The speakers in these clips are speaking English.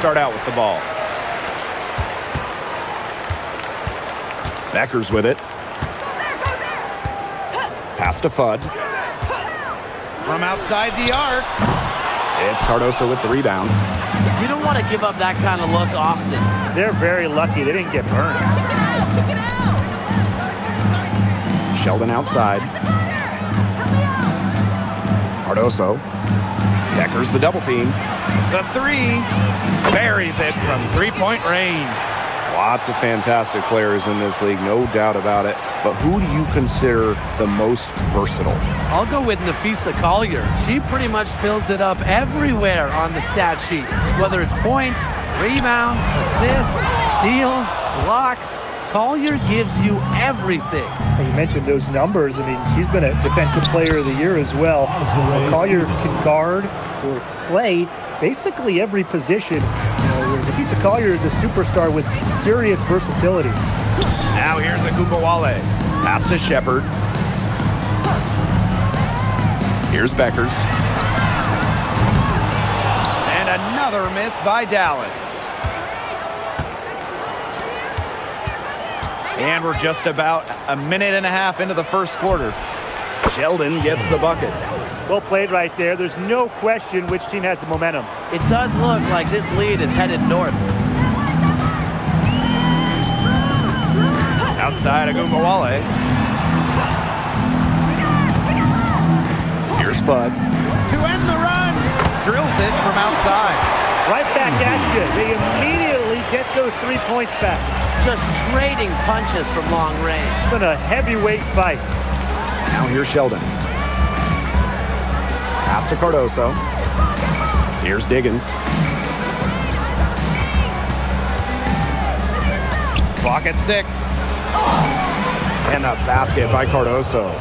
start out with the ball. Becker's with it. Pass to Fudd. From outside the arc. It's Cardoso with the rebound. You don't want to give up that kind of look often. They're very lucky they didn't get burned. Kick it out. Sheldon outside. Cardoso. Becker's the double team. The three. Buries it from three-point range. Lots of fantastic players in this league, no doubt about it. But who do you consider the most versatile? I'll go with Nafisa Collier. She pretty much fills it up everywhere on the stat sheet, whether it's points, rebounds, assists, steals, blocks. Collier gives you everything. You mentioned those numbers. I mean, she's been a defensive player of the year as well. Collier can guard or play basically every position. Nafisa Collier is a superstar with serious versatility. Now here's Agumbawale. Pass to Shepard. Here's Beckers. And another miss by Dallas. And we're just about a minute and a half into the first quarter. Sheldon gets the bucket. Well played right there. There's no question which team has the momentum. It does look like this lead is headed north. Outside Agumbawale. Here's Fudd. To end the run. Drills it from outside. Right back at you. They immediately get those 3 points back. Just trading punches from long range. It's been a heavyweight fight. Now here's Sheldon. Pass to Cardoso. Here's Diggins. Clock at 6. And a basket by Cardoso.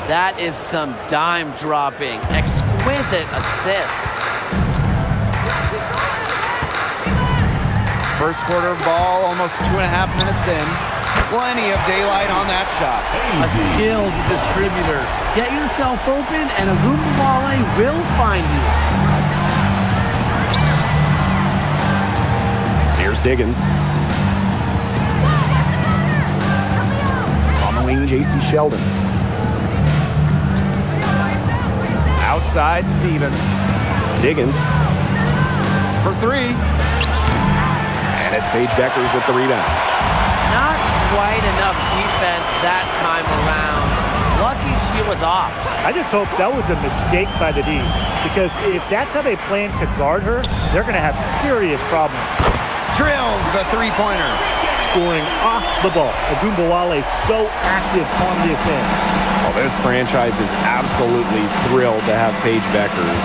That is some dime dropping. Exquisite assist. First quarter ball, almost 2.5 minutes in. Plenty of daylight on that shot. A skilled distributor. Get yourself open and Agumbawale will find you. Here's Diggins. On the wing, J.C. Sheldon. Outside, Stevens. Diggins. For three. And it's Paige Beckers with the rebound. Not quite enough defense that time around. Lucky she was off. I just hope that was a mistake by the D, because if that's how they plan to guard her, they're going to have serious problems. Drills the three-pointer. Scoring off the ball. Agumbawale so active on this end. Well, this franchise is absolutely thrilled to have Paige Beckers.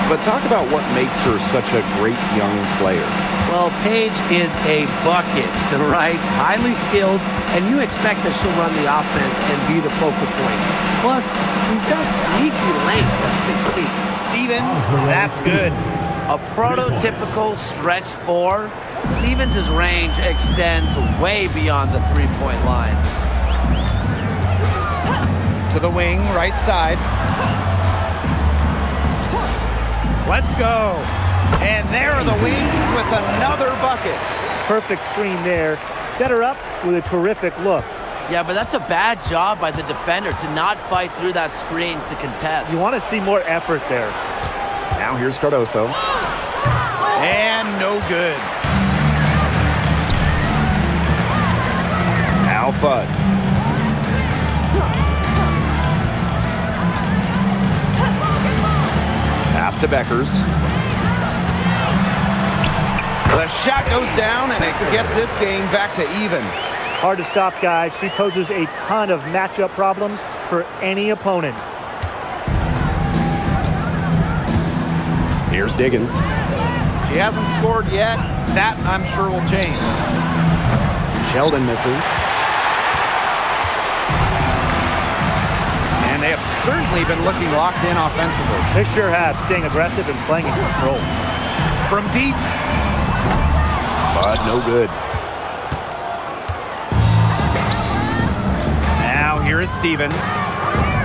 But talk about what makes her such a great young player. Well, Paige is a bucket, right? Highly skilled, and you expect that she'll run the offense and be the focal point. Plus, she's got sneaky length at 6 feet. Stevens, that's good. A prototypical stretch four. Stevens' range extends way beyond the three-point line. To the wing, right side. Let's go. And there are the Wings with another bucket. Perfect screen there. Set her up with a terrific look. Yeah, but that's a bad job by the defender to not fight through that screen to contest. You want to see more effort there. Now here's Cardoso. And no good. Now Fudd. Pass to Beckers. The shot goes down, and it gets this game back to even. Hard to stop, guys. She poses a ton of matchup problems for any opponent. Here's Diggins. She hasn't scored yet. That, I'm sure, will change. Sheldon misses. And they have certainly been looking locked in offensively. They sure have, staying aggressive and playing in control. From deep. But no good. Now here is Stevens.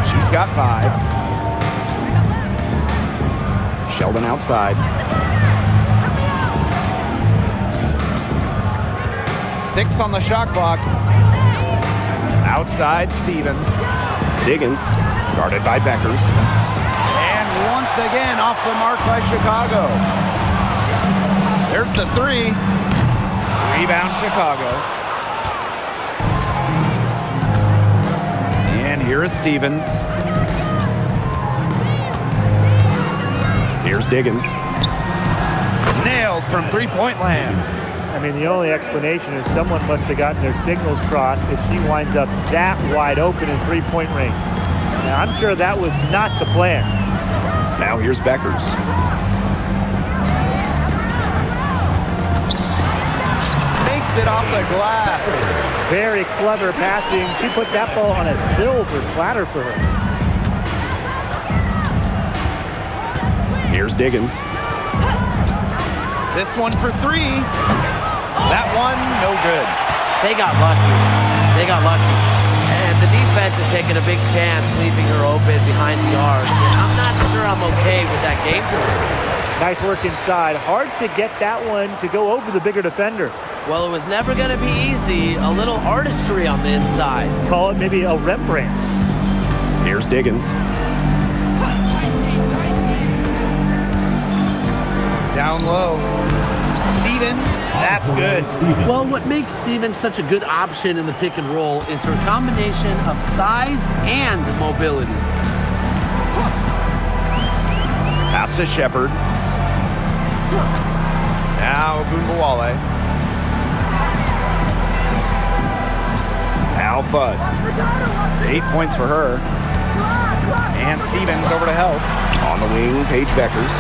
She's got 5. Sheldon outside. 6 on the shot clock. Outside, Stevens. Diggins, guarded by Beckers. And once again, off the mark by Chicago. There's the 3. Rebound, Chicago. And here is Stevens. Here's Diggins. Nails from three-point land. I mean, the only explanation is someone must have gotten their signals crossed if she winds up that wide open in three-point range. Now, I'm sure that was not the plan. Now here's Beckers. Makes it off the glass. Very clever passing. She put that ball on a silver platter for her. Here's Diggins. This one for 3. That one, no good. They got lucky. And the defense is taking a big chance, leaving her open behind the arc. And I'm not sure I'm okay with that game plan. Nice work inside. Hard to get that one to go over the bigger defender. Well, it was never going to be easy. A little artistry on the inside. Call it maybe a Rembrandt. Here's Diggins. Down low. Stevens, that's good. Well, what makes Stevens such a good option in the pick and roll is her combination of size and mobility. Pass to Shepard. Now Ogunbowale. Now Fudd. 8 points for her. And Stevens over to help. On the wing, Paige Beckers.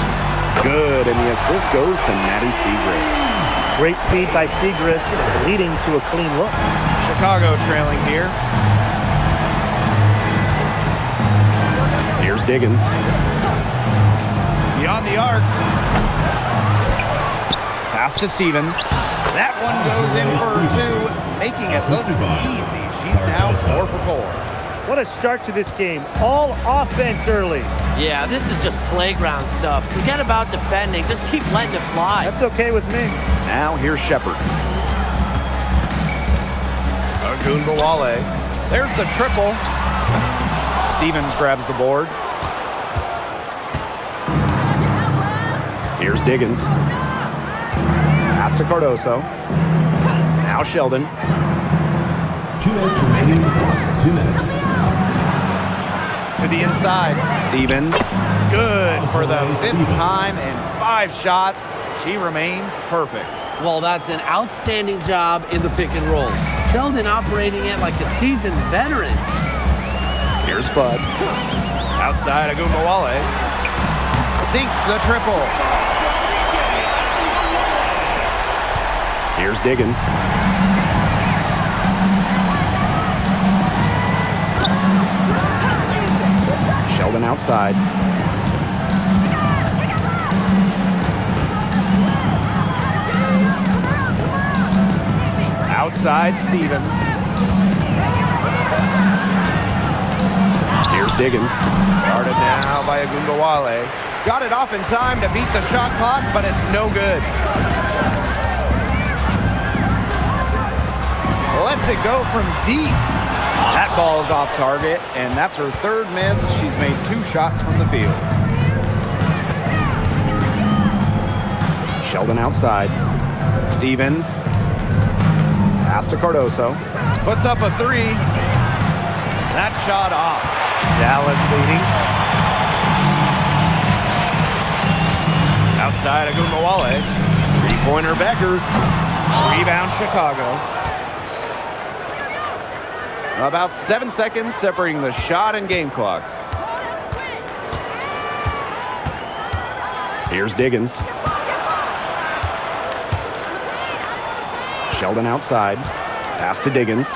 Good, and the assist goes to Maddie Segrist. Great feed by Segrist, leading to a clean look. Chicago trailing here. Here's Diggins. Beyond the arc. Pass to Stevens. That one goes in for 2, making it look easy. She's now 4 for 4. What a start to this game. All offense early. Yeah, this is just playground stuff. Forget about defending. Just keep letting it fly. That's okay with me. Now here's Shepard. Ogunbowale. There's the triple. Stevens grabs the board. Here's Diggins. Pass to Cardoso. Now Sheldon. 2 minutes remaining. 2 minutes. To the inside. Stevens. Good for the 5th time in 5 shots. She remains perfect. Well, that's an outstanding job in the pick and roll. Sheldon operating it like a seasoned veteran. Here's Fudd. Outside Ogunbowale. Sinks the triple. Here's Diggins. Sheldon outside. Outside Stevens. Here's Diggins. Guarded now by Ogunbowale. Got it off in time to beat the shot clock, but it's no good. Lets it go from deep. That ball is off target, and that's her 3rd miss. She's made 2 shots from the field. Sheldon outside. Stevens. Pass to Cardoso. Puts up a 3. That shot off. Dallas leading. Outside Ogunbowale. 3-pointer Beckers. Rebound Chicago. About 7 seconds separating the shot and game clocks. Here's Diggins. Sheldon outside. Pass to Diggins.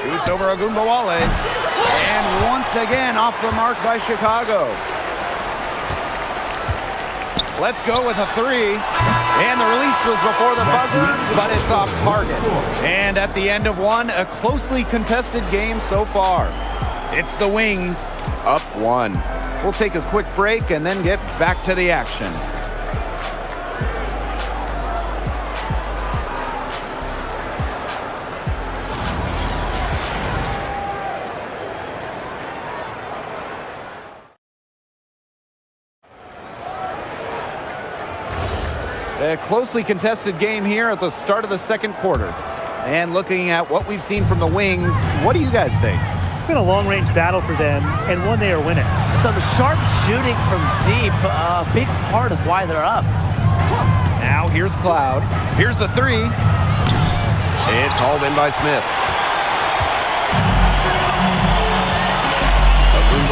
Shoots over Ogunbowale. And once again off the mark by Chicago. Let's go with a 3. And the release was before the buzzer, but it's off target. And at the end of 1, a closely contested game so far. It's the Wings up 1. We'll take a quick break and then get back to the action. A closely contested game here at the start of the second quarter. And looking at what we've seen from the Wings, what do you guys think? It's been a long-range battle for them, and one they are winning. Some sharp shooting from deep, a big part of why they're up. Now here's Cloud. Here's the three. It's hauled in by Smith.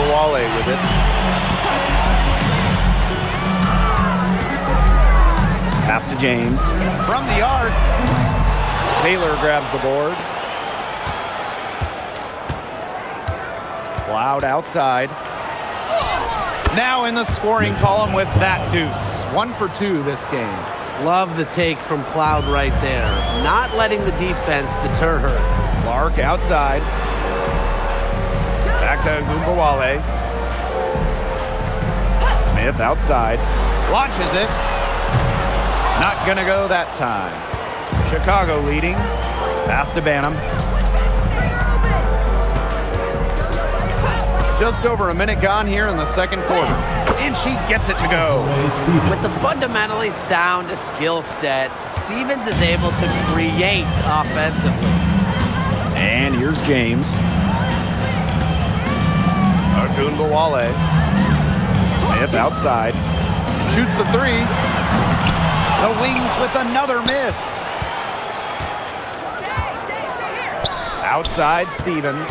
Wale with it. Pass to James. From the arc. Taylor grabs the board. Cloud outside. Now in the scoring column with that deuce. 1 for 2 this game. Love the take from Cloud right there. Not letting the defense deter her. Clark outside. Back to Gumbawale. Smith outside. Launches it. Not gonna go that time. Chicago leading. Pass to Banham. Just over a minute gone here in the second quarter. And she gets it to go. With the fundamentally sound skill set, Stevens is able to create offensively. And here's James. Agunbawale. Smith outside. Shoots the three. The Wings with another miss. Outside Stevens.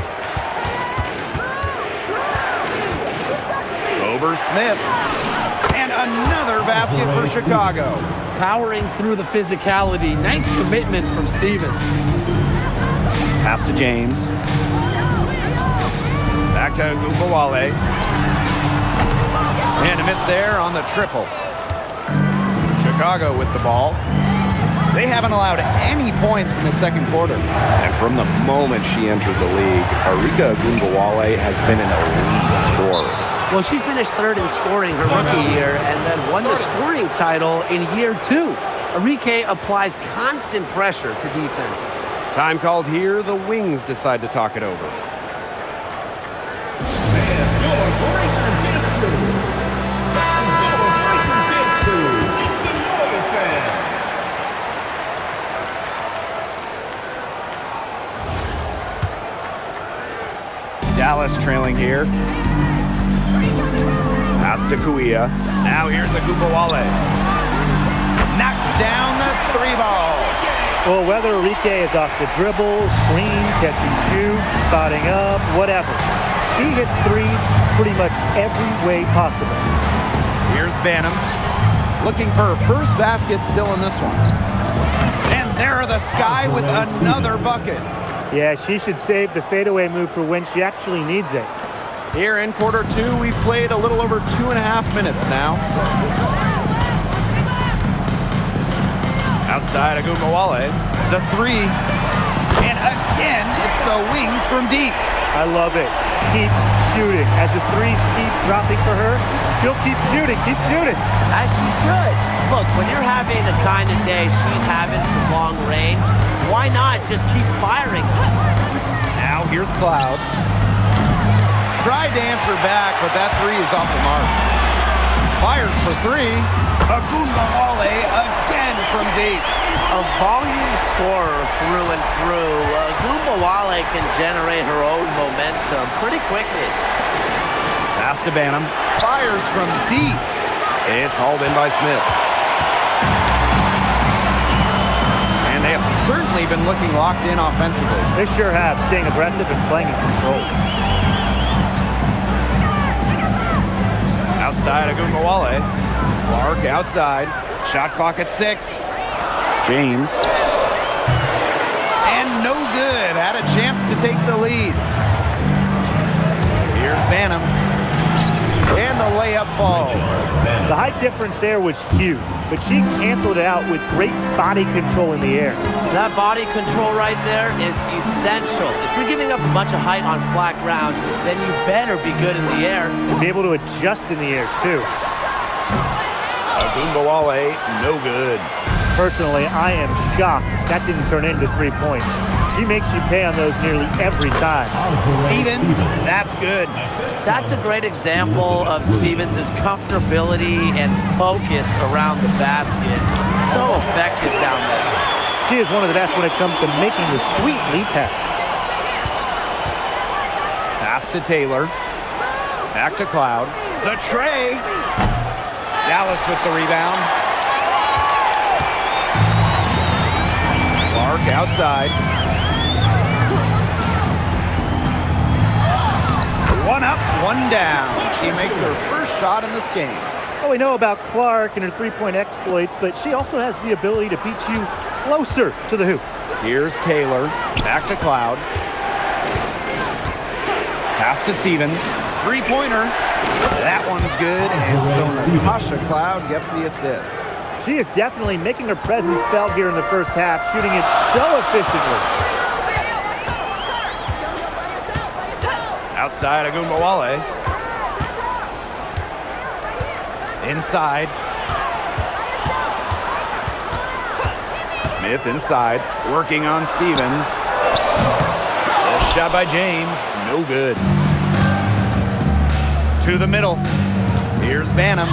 Over Smith. And another basket for Chicago. Powering through the physicality. Nice commitment from Stevens. Pass to James. Back to Gumbawale. And a miss there on the triple. Chicago with the ball. They haven't allowed any points in the second quarter. And from the moment she entered the league, Arika Gumbawale has been an elite scorer. Well, she finished third in scoring her rookie year and then won the scoring title in year 2. Arike applies constant pressure to defenses. Time called here. The Wings decide to talk it over. Dallas trailing here. Pass to Kuia. Now here's the Gumbawale. Knocks down the three ball. Well, whether Arike is off the dribble, screen, catch and shoot, spotting up, whatever, she hits threes pretty much every way possible. Here's Banham. Looking for her first basket still in this one. And there the Sky with another bucket. Yeah, she should save the fadeaway move for when she actually needs it. Here in quarter 2, we've played a little over 2.5 minutes now. Outside of Gumbawale, the three. And again, it's the Wings from deep. I love it. Keep shooting. As the threes keep dropping for her, she'll keep shooting, As she should. Look, when you're having the kind of day she's having from long range, why not just keep firing? Now here's Cloud. Tried to answer back, but that three is off the mark. Fires for three. Agunbawale again from deep. A volume scorer through and through. Gumbawale can generate her own momentum pretty quickly. Pass to Banham. Fires from deep. It's hauled in by Smith. And they have certainly been looking locked in offensively. They sure have, staying aggressive and playing in control. Outside of Gumbawale. Clark outside. Shot clock at 6. James. And no good. Had a chance to take the lead. Here's Banham. And the layup falls. The height difference there was huge, but she canceled it out with great body control in the air. That body control right there is essential. If you're giving up a bunch of height on flat ground, then you better be good in the air. And be able to adjust in the air, too. Agunbawale, no good. Personally, I am shocked that didn't turn into 3 points. She makes you pay on those nearly every time. Stevens, that's good. That's a great example of Stevens' comfortability and focus around the basket. So effective down there. She is one of the best when it comes to making the sweet lead pass. Pass to Taylor. Back to Cloud. The tray. Dallas with the rebound. Clark outside. One up, one down. She makes her first shot in this game. Well, we know about Clark and her three-point exploits, but she also has the ability to beat you closer to the hoop. Here's Taylor. Back to Cloud. Pass to Stevens. Three-pointer. That one's good, and so Natasha Cloud gets the assist. She is definitely making her presence felt here in the first half, shooting it so efficiently. Outside Agumbawale. Inside. Smith inside, working on Stevens. This shot by James, no good. To the middle. Here's Banham.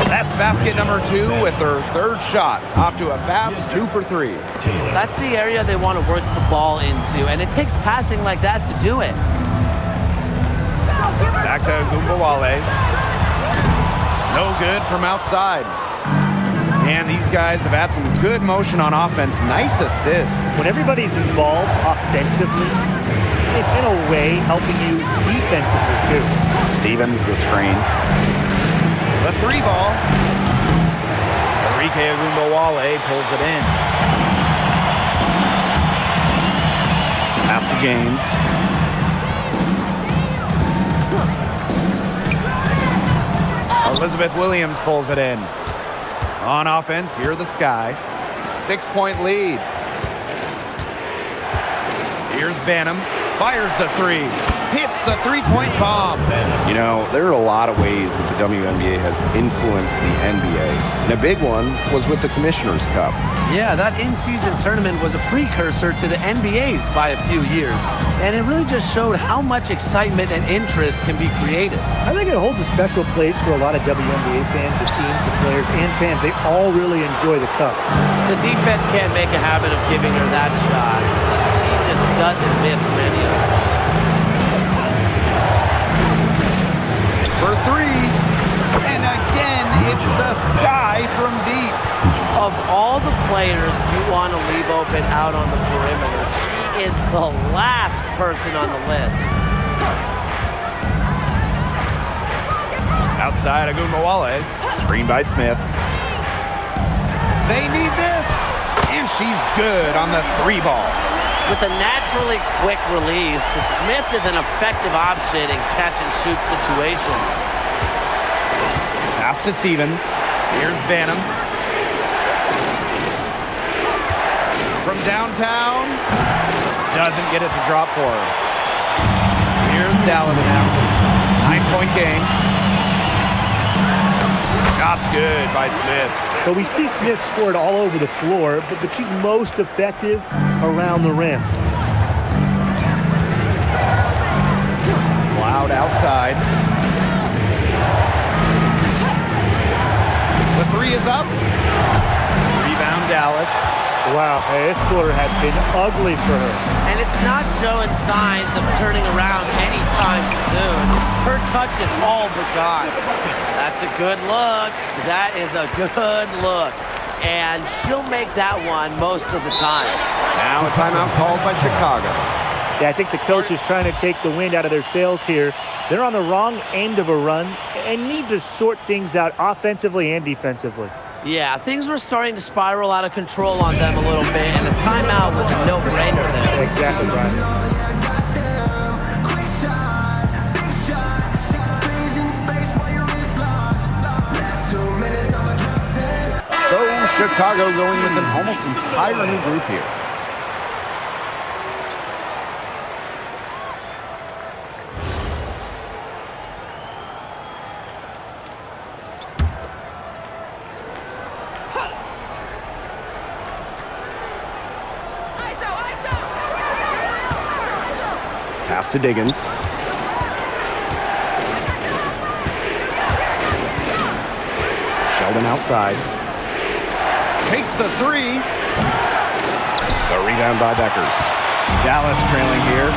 That's basket number 2 with her third shot. Off to a fast 2 for 3. That's the area they want to work the ball into, and it takes passing like that to do it. Back to Agumbawale. No good from outside. And these guys have had some good motion on offense. Nice assists. When everybody's involved offensively, it's in a way helping you defensively too. Stevens the screen. The 3 ball. Enrique Agumbawale pulls it in. Pass to James. Elizabeth Williams pulls it in. On offense, here the Sky. 6-point lead. Here's Banham. Fires the 3. Hits the 3-point bomb. You know, there are a lot of ways that the WNBA has influenced the NBA. And a big one was with the Commissioner's Cup. Yeah, that in-season tournament was a precursor to the NBA's by a few years. And it really just showed how much excitement and interest can be created. I think it holds a special place for a lot of WNBA fans, the teams, the players, and fans. They all really enjoy the cup. The defense can't make a habit of giving her that shot. She just doesn't miss many of them. For 3. And again, it's the Sky from deep. Of all the players you want to leave open out on the perimeter, she is the last person on the list. Outside Agumbawale. Screen by Smith. They need this. And she's good on the 3 ball. With a naturally quick release, Smith is an effective option in catch-and-shoot situations. Pass to Stevens. Here's Banham. From downtown. Doesn't get it to drop for her. Here's Dallas now. 9-point game. Shot's good by Smith. But we see Smith scored all over the floor, but she's most effective around the rim. Loud outside. The 3 is up. Rebound Dallas. Wow, this quarter has been ugly for her. And it's not showing signs of turning around anytime soon. Her touch is all but gone. That's a good look. That is a good look. And she'll make that one most of the time. Now a timeout called by Chicago. Yeah, I think the coach is trying to take the wind out of their sails here. They're on the wrong end of a run and need to sort things out offensively and defensively. Yeah, things were starting to spiral out of control on them a little bit, and a timeout was a no-brainer there. Exactly, Brian. So Chicago going with an almost entire new group here. Pass to Diggins. Sheldon outside. Takes the three. The rebound by Beckers. Dallas trailing here.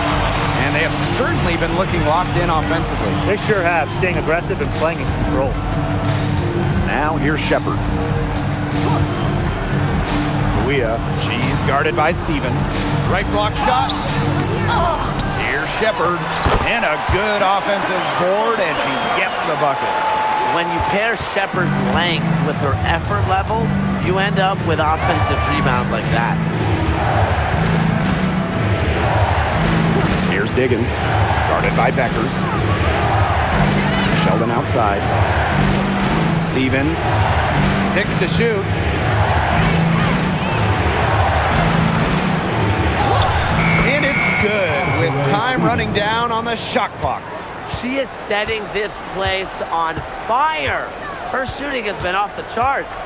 And they have certainly been looking locked in offensively. They sure have, staying aggressive and playing in control. Now here's Shepard. Luia, she's guarded by Stevens. Right block shot. Here's Shepard. And a good offensive board, and she gets the bucket. When you pair Shepard's length with her effort level, you end up with offensive rebounds like that. Here's Diggins, guarded by Beckers. Sheldon outside. Stevens, 6 to shoot. And it's good with time running down on the shot clock. She is setting this place on fire. Her shooting has been off the charts.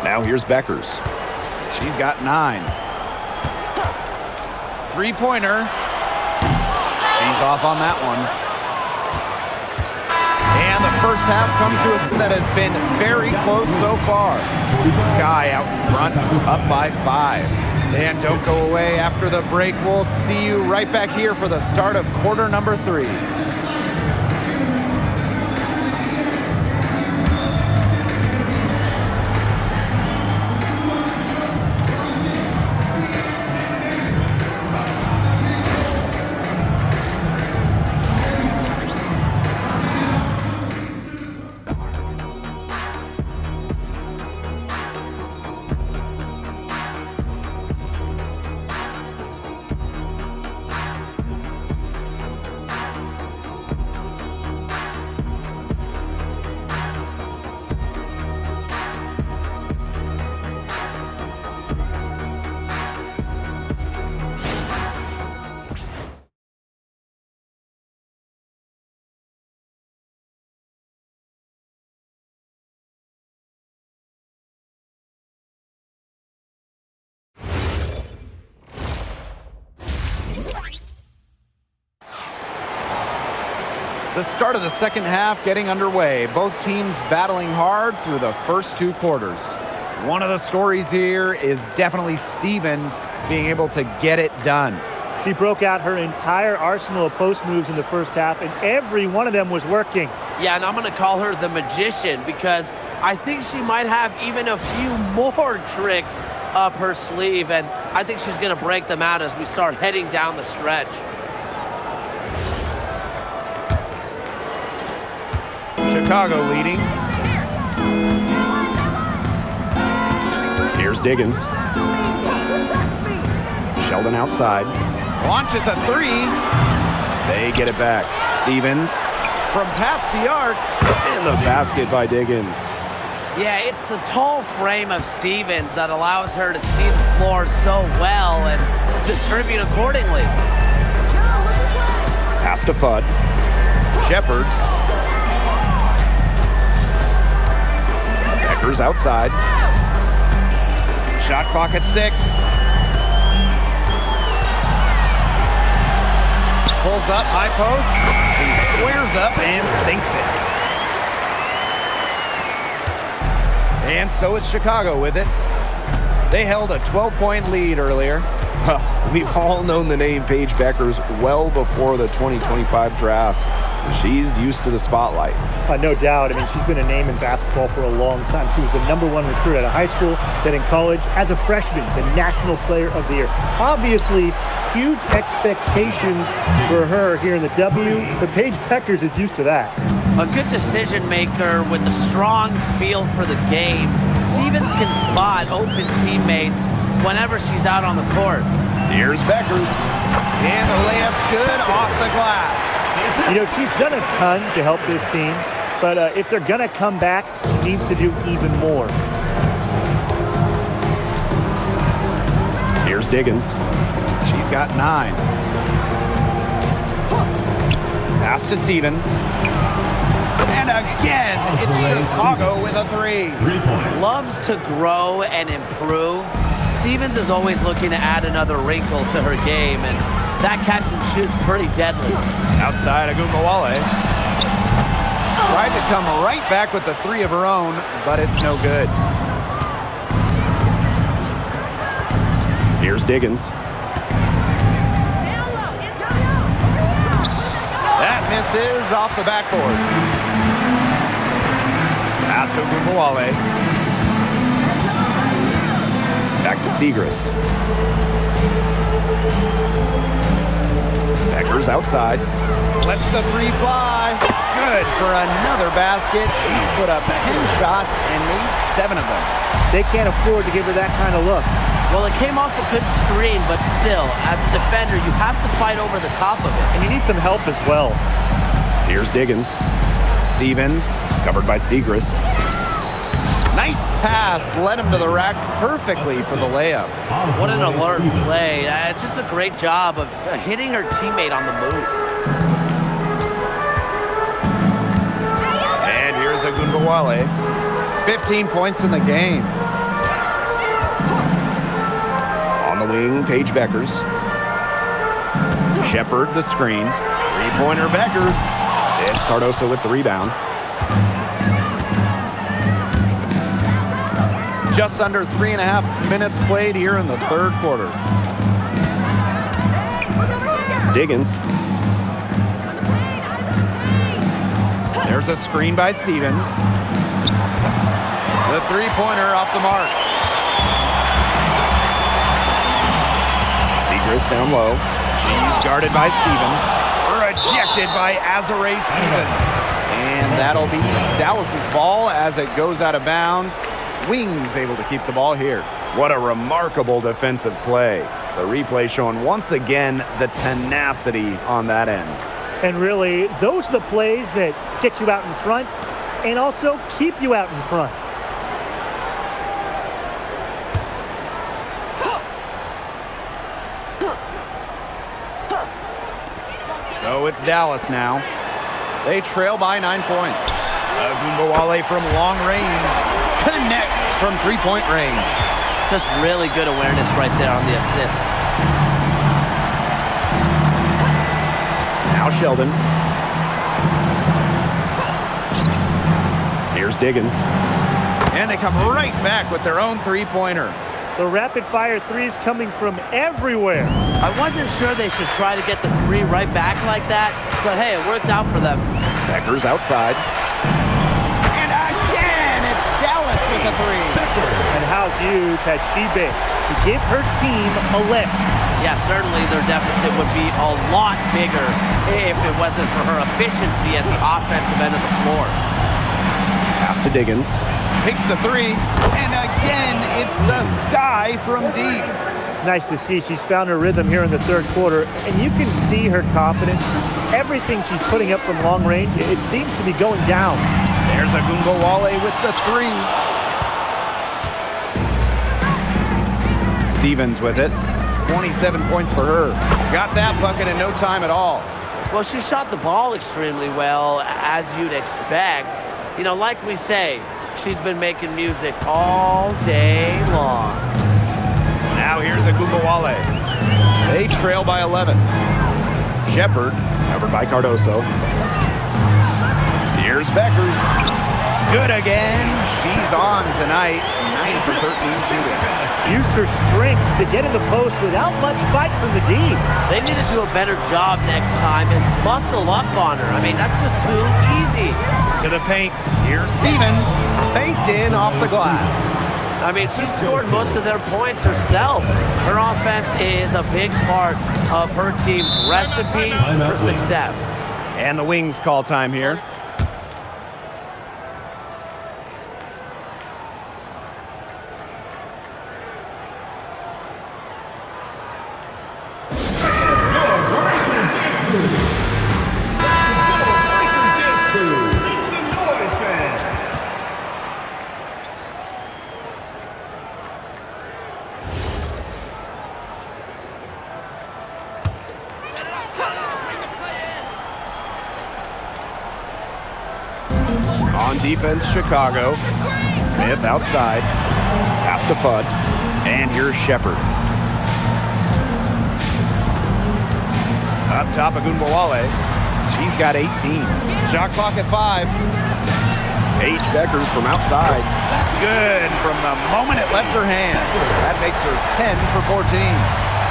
Now here's Beckers. She's got 9. Three-pointer. She's off on that one. And the first half comes to a that has been very close so far. Sky out in front, up by 5. And don't go away after the break. We'll see you right back here for the start of quarter number 3. The start of the second half getting underway. Both teams battling hard through the first 2 quarters. One of the stories here is definitely Stevens being able to get it done. She broke out her entire arsenal of post moves in the first half, and every one of them was working. Yeah, and I'm going to call her the magician because I think she might have even a few more tricks up her sleeve, and I think she's going to break them out as we start heading down the stretch. Chicago leading. Here's Diggins. Sheldon outside. Launches a 3. They get it back. Stevens from past the arc. And the basket by Diggins. Yeah, it's the tall frame of Stevens that allows her to see the floor so well and distribute accordingly. Pass to Fudd. Shepard. Beckers outside. Shot clock at 6. Pulls up, high post. He squares up and sinks it. And so it's Chicago with it. They held a 12-point lead earlier. We've all known the name Paige Beckers well before the 2025 draft. She's used to the spotlight. No doubt. I mean, she's been a name in basketball for a long time. She was the #1 recruit out of high school, then in college. As a freshman, the National Player of the Year. Obviously, huge expectations for her here in the W, but Paige Beckers is used to that. A good decision maker with a strong feel for the game. Stevens can spot open teammates whenever she's out on the court. Here's Beckers. And the layup's good off the glass. You know, she's done a ton to help this team, but if they're going to come back, she needs to do even more. Here's Diggins. She's got 9. Pass to Stevens. And again, it's Chicago with a 3. 3 points. Loves to grow and improve. Stevens is always looking to add another wrinkle to her game, and that catch and shoot's pretty deadly. Outside Agumawale. Tried to come right back with the three of her own, but it's no good. Here's Diggins. That misses off the backboard. Pass to Gumbawale. Back to Segrist. Becker's outside. Lets the three fly. Good for another basket. She's put up 10 shots and made 7 of them. They can't afford to give her that kind of look. Well, it came off a good screen, but still, as a defender, you have to fight over the top of it. And you need some help as well. Here's Diggins. Stevens, covered by Segrist. Nice pass, led him to the rack perfectly for the layup. What an alert play. Just a great job of hitting her teammate on the move. And here's Agunbawale. 15 points in the game. On the wing, Paige Beckers. Shepard the screen. Three-pointer Beckers. It's Cardoso with the rebound. Just under 3.5 minutes played here in the third quarter. Diggins. There's a screen by Stevens. The three-pointer off the mark. Segrist down low. She's guarded by Stevens. Rejected by Azare Stevens. And that'll be Dallas's ball as it goes out of bounds. Wings able to keep the ball here. What a remarkable defensive play. The replay showing once again the tenacity on that end. And really, those are the plays that get you out in front and also keep you out in front. So it's Dallas now. They trail by 9 points. Agunbawale from long range connects from three-point range. Just really good awareness right there on the assist. Now Sheldon. Here's Diggins. And they come right back with their own three-pointer. The rapid-fire threes coming from everywhere. I wasn't sure they should try to get the three right back like that, but hey, it worked out for them. Becker's outside. And again, it's Dallas with a three. And how huge has she been to give her team a lift? Yeah, certainly their deficit would be a lot bigger if it wasn't for her efficiency at the offensive end of the floor. Pass to Diggins. Takes the three. And again, it's the sky from deep. It's nice to see she's found her rhythm here in the third quarter, and you can see her confidence. Everything she's putting up from long range, it seems to be going down. There's Agunbawale with the three. Stevens with it. 27 points for her. Got that bucket in no time at all. Well, she shot the ball extremely well, as you'd expect. You know, like we say, she's been making music all day long. Now here's Agunbawale. They trail by 11. Shepard, covered by Cardoso. Here's Beckers. Good again. She's on tonight. 9 for 13 shooting. Used her strength to get in the post without much fight from the D. They need to do a better job next time and muscle up on her. I mean, that's just too easy. To the paint. Here's Stevens. Banked in off the glass. I mean, she scored most of their points herself. Her offense is a big part of her team's recipe for success. And the Wings call time here. On defense, Chicago. Smith outside. Pass to Fudd. And here's Shepard. Up top, Agunbawale. She's got 18. Shot clock at 5. Paige Deckers from outside. That's good from the moment it left her hand. That makes her 10 for 14.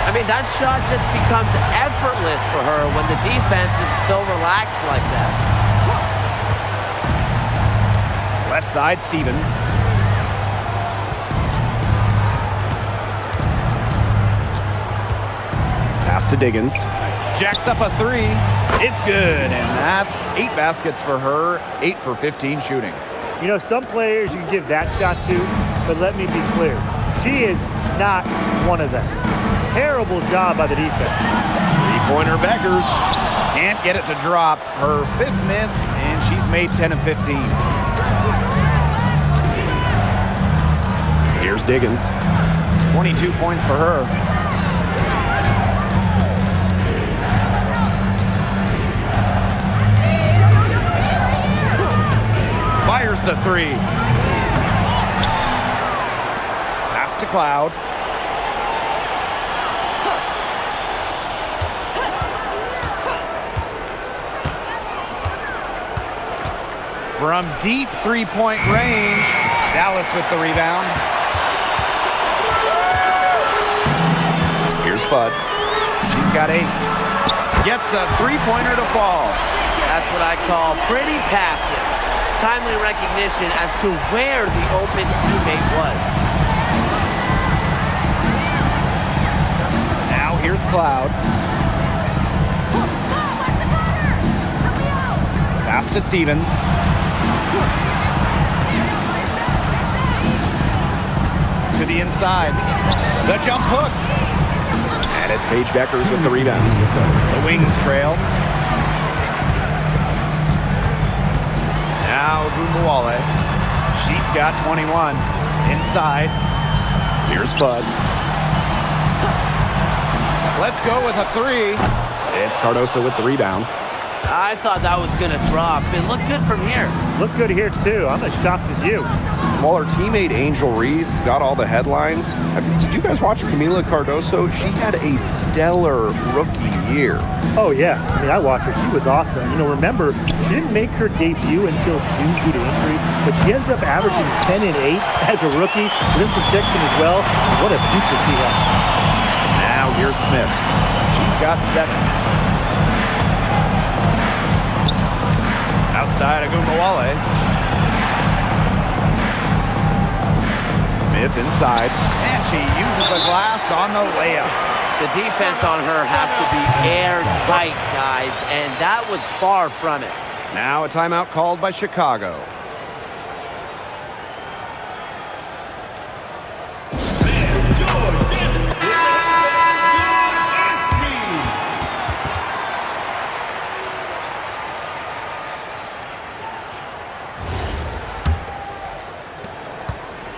I mean, that shot just becomes effortless for her when the defense is so relaxed like that. Left side, Stevens. Pass to Diggins. Jacks up a 3. It's good, and that's 8 baskets for her, 8 for 15 shooting. You know, some players you can give that shot to, but let me be clear. She is not one of them. Terrible job by the defense. Three-pointer Beckers. Can't get it to drop. Her 5th miss, and she's made 10 of 15. Here's Diggins. 22 points for her. Fires the 3. Pass to Cloud. From deep three-point range, Dallas with the rebound. Here's Fudd. She's got 8. Gets a three-pointer to fall. That's what I call pretty passive. Timely recognition as to where the open teammate was. Now here's Cloud. Pass to Stevens. To the inside. The jump hook. And it's Paige Deckers with the rebound. The wings trail. Now Gumbawale. She's got 21. Inside. Here's Fudd. Let's go with a 3. It's Cardoso with the rebound. I thought that was going to drop. It looked good from here. Look good here, too. I'm as shocked as you. While her teammate Angel Reese got all the headlines, did you guys watch Camila Cardoso? She had a stellar rookie year. Oh, yeah. I mean, I watched her. She was awesome. You know, remember, she didn't make her debut until June due to injury, but she ends up averaging 10 and 8 as a rookie, rim protection as well. What a future she has. Now here's Smith. She's got 7. Outside Agumbawale. Smith inside. And she uses the glass on the layup. The defense on her has to be airtight, guys, and that was far from it. Now a timeout called by Chicago.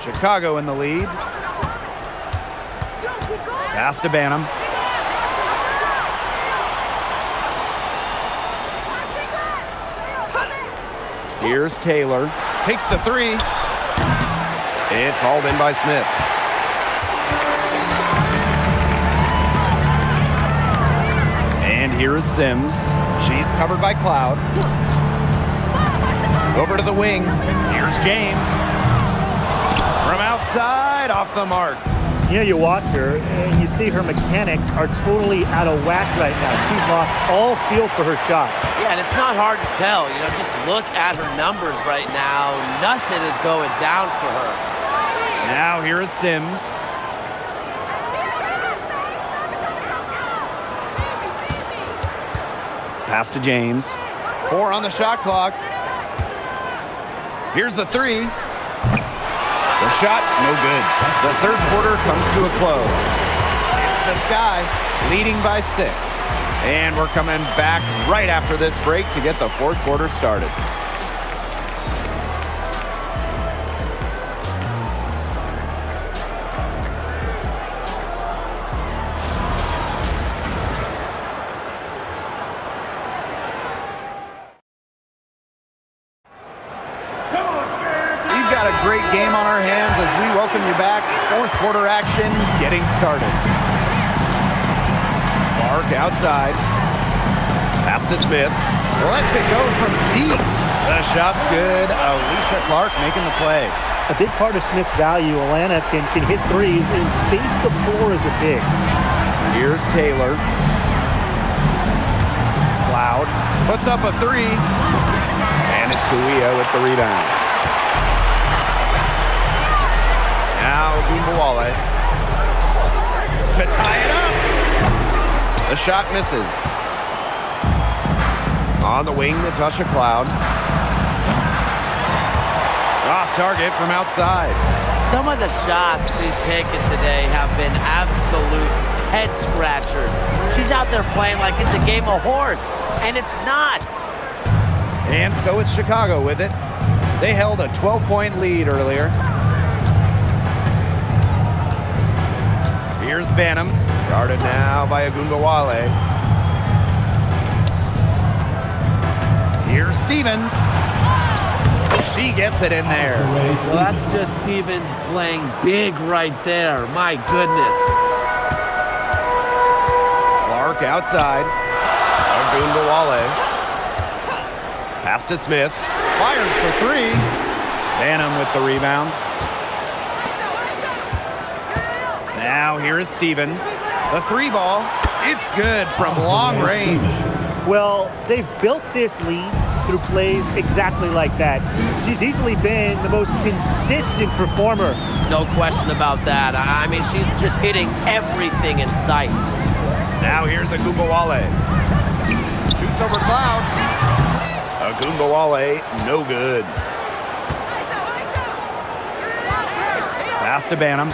Chicago in the lead. Pass to Banham. Here's Taylor. Takes the 3. It's hauled in by Smith. And here is Sims. She's covered by Cloud. Over to the wing. Here's James. From outside, off the mark. You know, you watch her, and you see her mechanics are totally out of whack right now. She's lost all feel for her shot. Yeah, and it's not hard to tell. You know, just look at her numbers right now. Nothing is going down for her. Now here is Sims. Pass to James. 4 on the shot clock. Here's the 3. The shot, no good. The third quarter comes to a close. It's the Sky leading by 6. And we're coming back right after this break to get the fourth quarter started. Great game on our hands as we welcome you back. Fourth quarter action getting started. Clark outside. Pass to Smith. Lets it go from deep. The shot's good. Alicia Clark making the play. A big part of Smith's value, Atlanta can hit threes and space the floor as a big. Here's Taylor. Cloud puts up a three. And it's Guia with the rebound. Now Gumbawale to tie it up. The shot misses. On the wing, Natasha Cloud. Off target from outside. Some of the shots she's taken today have been absolute head scratchers. She's out there playing like it's a game of horse, and it's not. And so it's Chicago with it. They held a 12-point lead earlier. Here's Banham, guarded now by Agumbawale. Here's Stevens. She gets it in there. Well, that's just Stevens playing big right there. My goodness. Clark outside. Agumbawale. Pass to Smith. Fires for three. Banham with the rebound. Now here is Stevens. The three ball. It's good from long range. Well, they've built this lead through plays exactly like that. She's easily been the most consistent performer. No question about that. I mean, she's just hitting everything in sight. Now here's Agumbawale. Shoots over Cloud. Agumbawale, no good. Pass to Banham.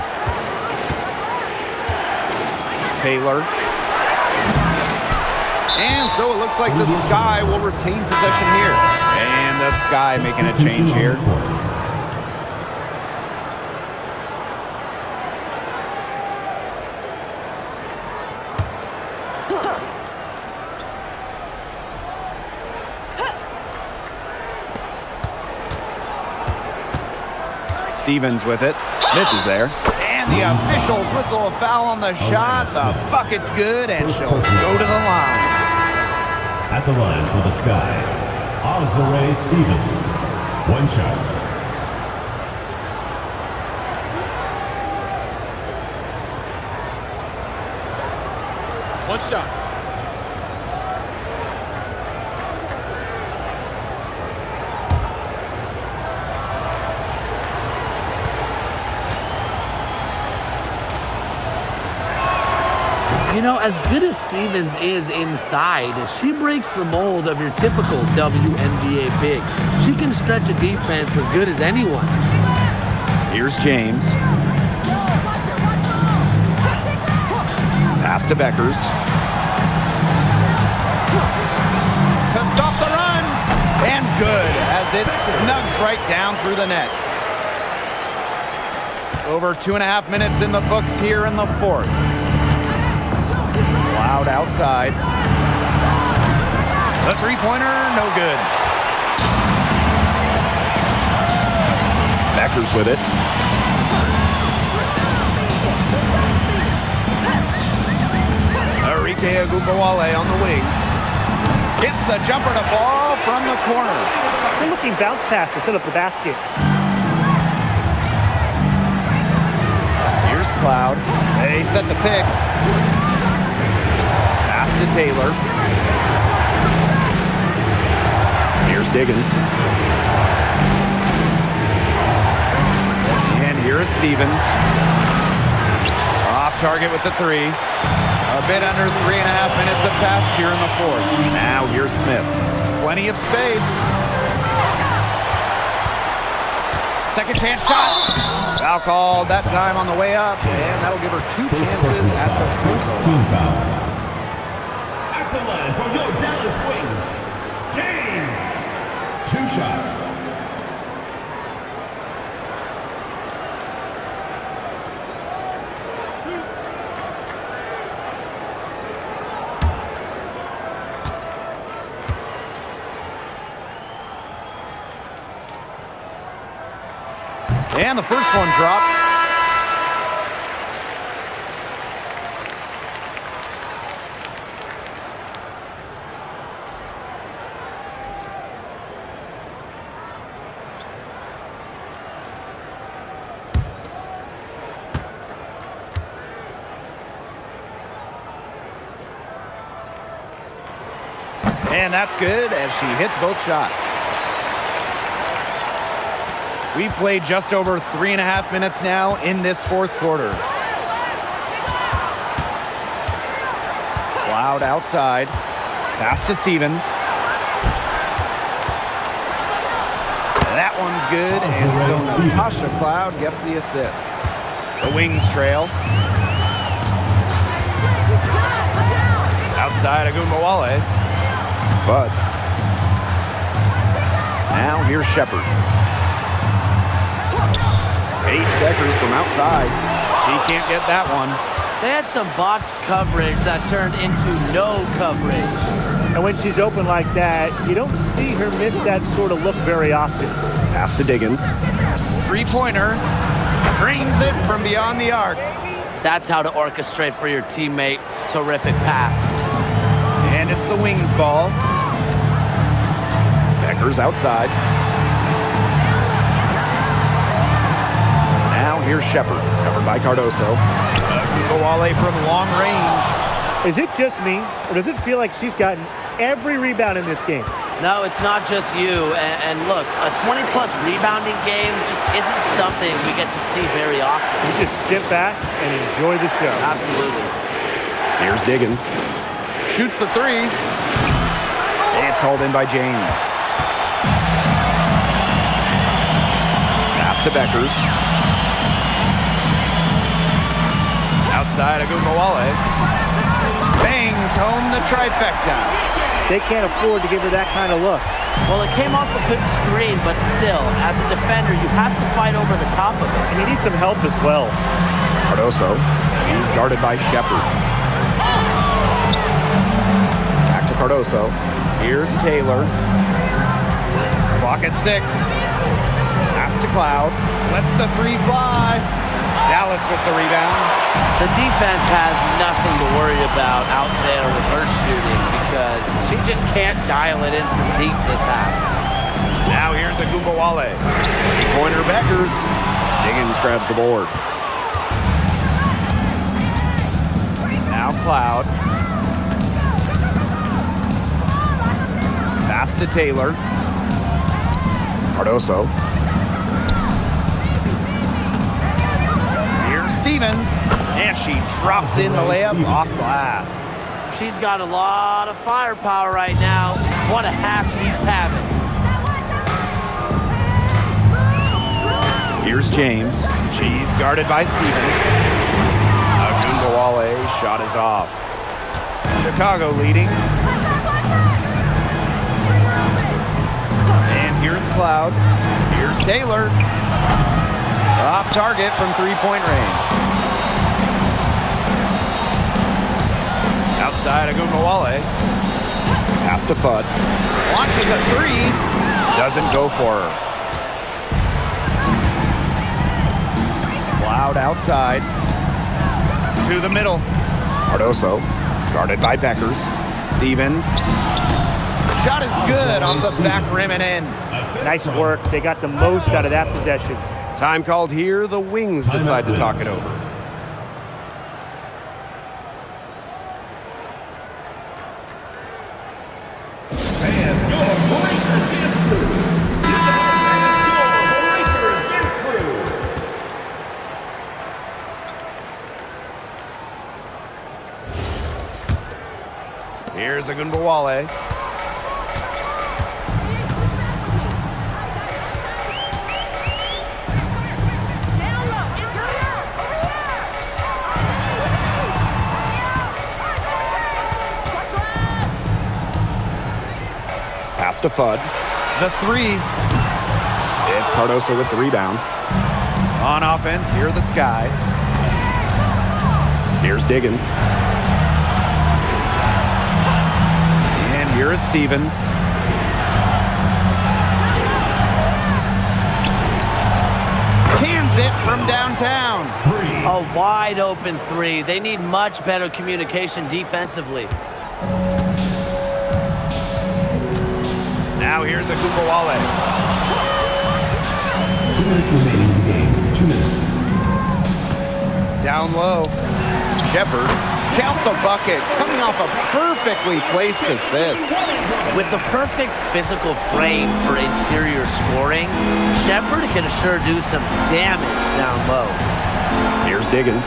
Taylor. And so it looks like the Sky will retain possession here. And the Sky making a change here. Stevens with it. Smith is there. And the officials whistle a foul on the shot. The bucket's good, and she'll go to the line. At the line for the Sky, Azare Stevens. One shot. One shot. You know, as good as Stevens is inside, she breaks the mold of your typical WNBA big. She can stretch a defense as good as anyone. Here's James. Pass to Beckers. To stop the run. And good, as it snugs right down through the net. Over 2.5 minutes in the books here in the fourth. Cloud outside. The three-pointer, no good. Beckers with it. Arike Agumbawale on the wing. Gets the jumper to fall from the corner. They're looking bounce pass to set up the basket. Here's Cloud. They set the pick. Pass to Taylor. Here's Diggins. And here is Stevens. Off target with the three. A bit under 3.5 minutes have passed here in the fourth. Now here's Smith. Plenty of space. Second chance shot. Foul called that time on the way up. And that'll give her 2 chances at the first. Team foul. At the line for your Dallas Wings, James. 2 shots. And the first one drops. And that's good as she hits both shots. We've played just over 3.5 minutes now in this fourth quarter. Cloud outside. Pass to Stevens. That one's good, and so Natasha Cloud gets the assist. The Wings trail. Outside Agumbawale. Bud. Now here's Shepard. Paige Deckers from outside. She can't get that one. They had some botched coverage that turned into no coverage. And when she's open like that, you don't see her miss that sort of look very often. Pass to Diggins. Three-pointer. Drains it from beyond the arc. That's how to orchestrate for your teammate. Terrific pass. And it's the Wings ball. Deckers outside. Now here's Shepard, covered by Cardoso. Agumbawale from long range. Is it just me, or does it feel like she's gotten every rebound in this game? No, it's not just you. And look, a 20-plus rebounding game just isn't something we get to see very often. You just sit back and enjoy the show. Absolutely. Here's Diggins. Shoots the three. It's hauled in by James. Pass to Beckers. Outside Agumbawale. Bangs home the trifecta. They can't afford to give her that kind of look. Well, it came off a good screen, but still, as a defender, you have to fight over the top of it. And you need some help as well. Cardoso. She's guarded by Shepard. Back to Cardoso. Here's Taylor. Clock at 6. Pass to Cloud. Lets the three fly. Dallas with the rebound. The defense has nothing to worry about out there with her shooting because she just can't dial it in from deep this half. Now here's Agumbawale. Pointer Beckers. Diggins grabs the board. Now Cloud. Pass to Taylor. Cardoso. Here's Stevens. And she drops in the layup off glass. She's got a lot of firepower right now. What a half she's having. Here's James. She's guarded by Stevens. Agumbawale shot is off. Chicago leading. And here's Cloud. Here's Taylor. Off target from three-point range. Outside Agumbawale. Pass to Fudd. Launches a three. Doesn't go for her. Cloud outside. To the middle. Cardoso. Guarded by Beckers. Stevens. Shot is good on the back rim and in. Nice work. They got the most out of that possession. Time called here. The Wings decide to talk it over. Here's Agumbawale. Pass to Fudd. The three. It's Cardoso with the rebound. On offense, here the Sky. Here's Diggins. And here is Stevens. Cans it from downtown. A wide open three. They need much better communication defensively. Now here's Agumbawale. 2 minutes remaining in the game. 2 minutes. Down low. Shepard count the bucket, coming off a perfectly placed assist. With the perfect physical frame for interior scoring, Shepard can sure do some damage down low. Here's Diggins.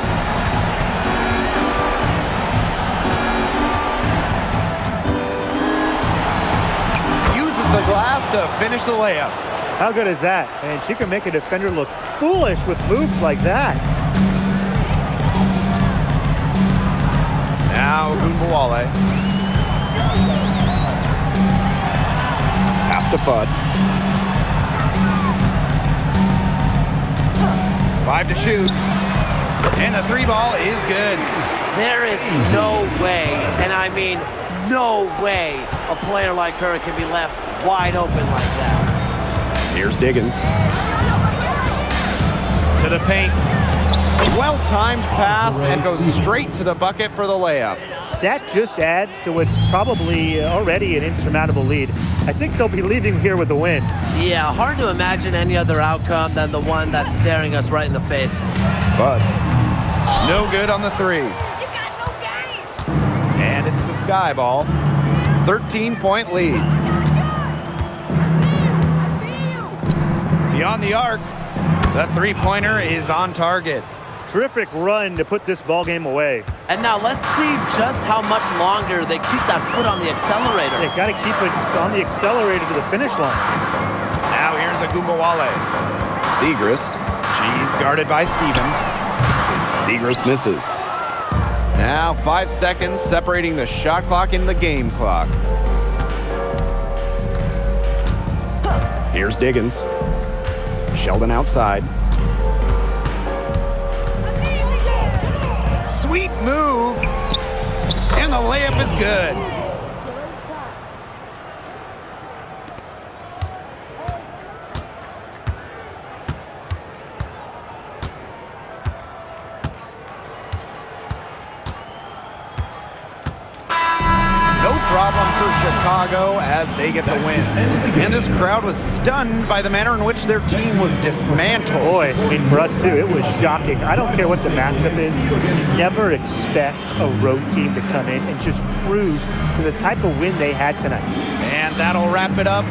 Uses the glass to finish the layup. How good is that? And she can make a defender look foolish with moves like that. Now Ogunbowale. Pass to Fudd. 5 to shoot. And the 3 ball is good. There is no way, and I mean no way, a player like her can be left wide open like that. Here's Diggins. To the paint. Well-timed pass and goes straight to the bucket for the layup. That just adds to what's probably already an insurmountable lead. I think they'll be leaving here with a win. Yeah, hard to imagine any other outcome than the one that's staring us right in the face. But no good on the 3. And it's the Sky ball. 13-point lead. Beyond the arc, the 3-pointer is on target. Terrific run to put this ball game away. And now let's see just how much longer they keep that foot on the accelerator. They got to keep it on the accelerator to the finish line. Now here's Ogunbowale. Segrist. She's guarded by Stevens. Segrist misses. Now 5 seconds separating the shot clock and the game clock. Here's Diggins. Sheldon outside. Sweet move. And the layup is good. Problem for Chicago as they get the win. And this crowd was stunned by the manner in which their team was dismantled. Boy, I mean, for us too, it was shocking. I don't care what the matchup is. You never expect a road team to come in and just cruise to the type of win they had tonight. And that'll wrap it up